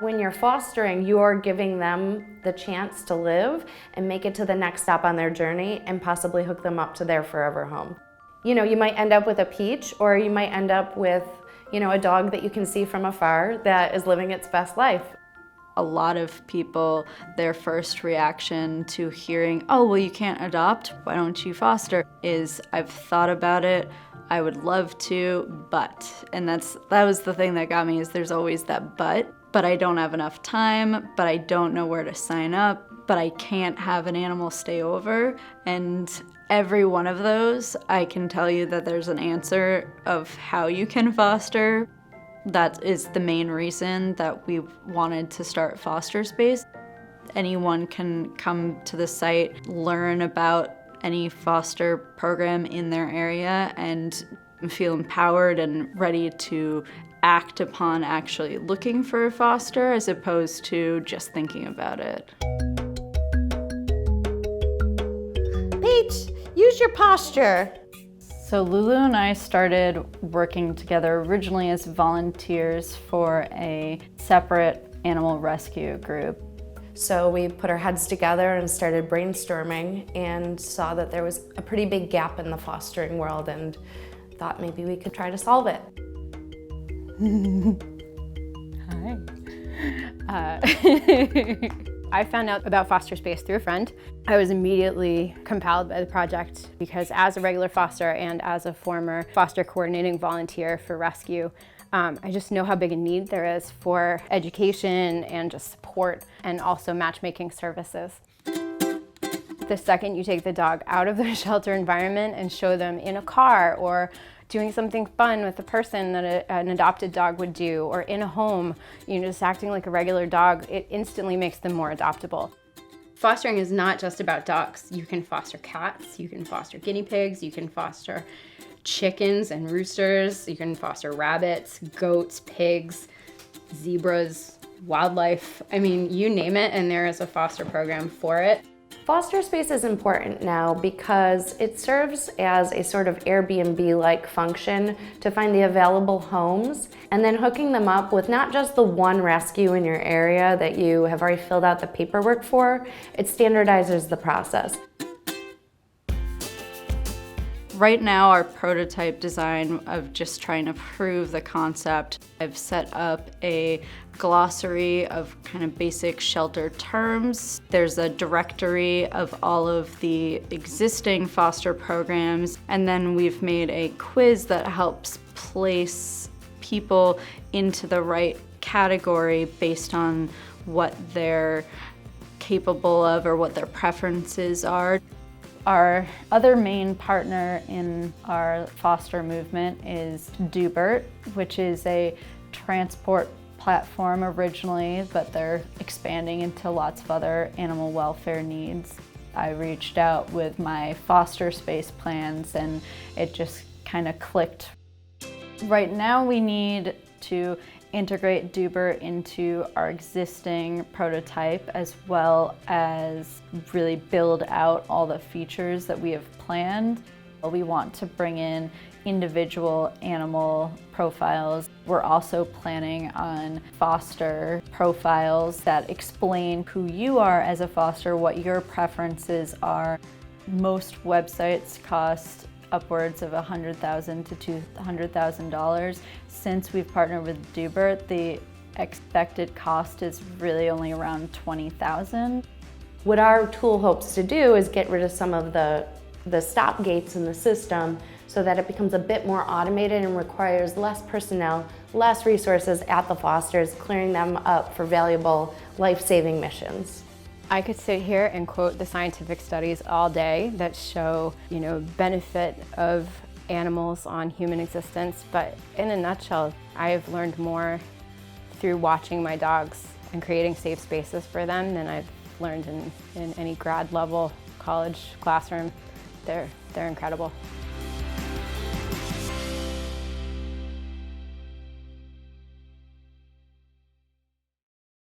When you're fostering, you're giving them the chance to live and make it to the next stop on their journey and possibly hook them up to their forever home. You know, you might end up with a peach, or you might end up with, you know, a dog that you can see from afar that is living its best life. A lot of people, their first reaction to hearing, oh, well, you can't adopt, why don't you foster, is I've thought about it, I would love to, but. And that was the thing that got me, is there's always that but I don't have enough time, but I don't know where to sign up, but I can't have an animal stay over. And every one of those, I can tell you that there's an answer of how you can foster. That is the main reason that we wanted to start Fosterspace. Anyone can come to the site, learn about any foster program in their area, and feel empowered and ready to act upon actually looking for a foster as opposed to just thinking about it. Peach, use your posture. So Lulu and I started working together originally as volunteers for a separate animal rescue group. So we put our heads together and started brainstorming and saw that there was a pretty big gap in the fostering world and thought maybe we could try to solve it. Hi. I found out about Fosterspace through a friend. I was immediately compelled by the project because as a regular foster and as a former foster coordinating volunteer for rescue, I just know how big a need there is for education and just support and also matchmaking services. The second you take the dog out of the shelter environment and show them in a car or doing something fun with a person that an adopted dog would do, or in a home, you know, just acting like a regular dog, it instantly makes them more adoptable. Fostering is not just about dogs. You can foster cats, you can foster guinea pigs, you can foster chickens and roosters, you can foster rabbits, goats, pigs, zebras, wildlife. I mean, you name it, and there is a foster program for it. Fosterspace is important now because it serves as a sort of Airbnb-like function to find the available homes and then hooking them up with not just the one rescue in your area that you have already filled out the paperwork for, it standardizes the process. Right now, our prototype design of just trying to prove the concept, I've set up a glossary of kind of basic shelter terms. There's a directory of all of the existing foster programs, and then we've made a quiz that helps place people into the right category based on what they're capable of or what their preferences are. Our other main partner in our foster movement is Doobert, which is a transport platform originally, but they're expanding into lots of other animal welfare needs. I reached out with my Fosterspace plans and it just kind of clicked. Right now we need to integrate Doobert into our existing prototype as well as really build out all the features that we have planned. We want to bring in individual animal profiles. We're also planning on foster profiles that explain who you are as a foster, what your preferences are. Most websites cost upwards of $100,000 to $200,000. Since we've partnered with Doobert, the expected cost is really only around $20,000. What our tool hopes to do is get rid of some of the stop gates in the system so that it becomes a bit more automated and requires less personnel, less resources at the fosters, clearing them up for valuable life-saving missions. I could sit here and quote the scientific studies all day that show, you know, benefit of animals on human existence, but in a nutshell, I have learned more through watching my dogs and creating safe spaces for them than I've learned in any grad level college classroom. They're incredible.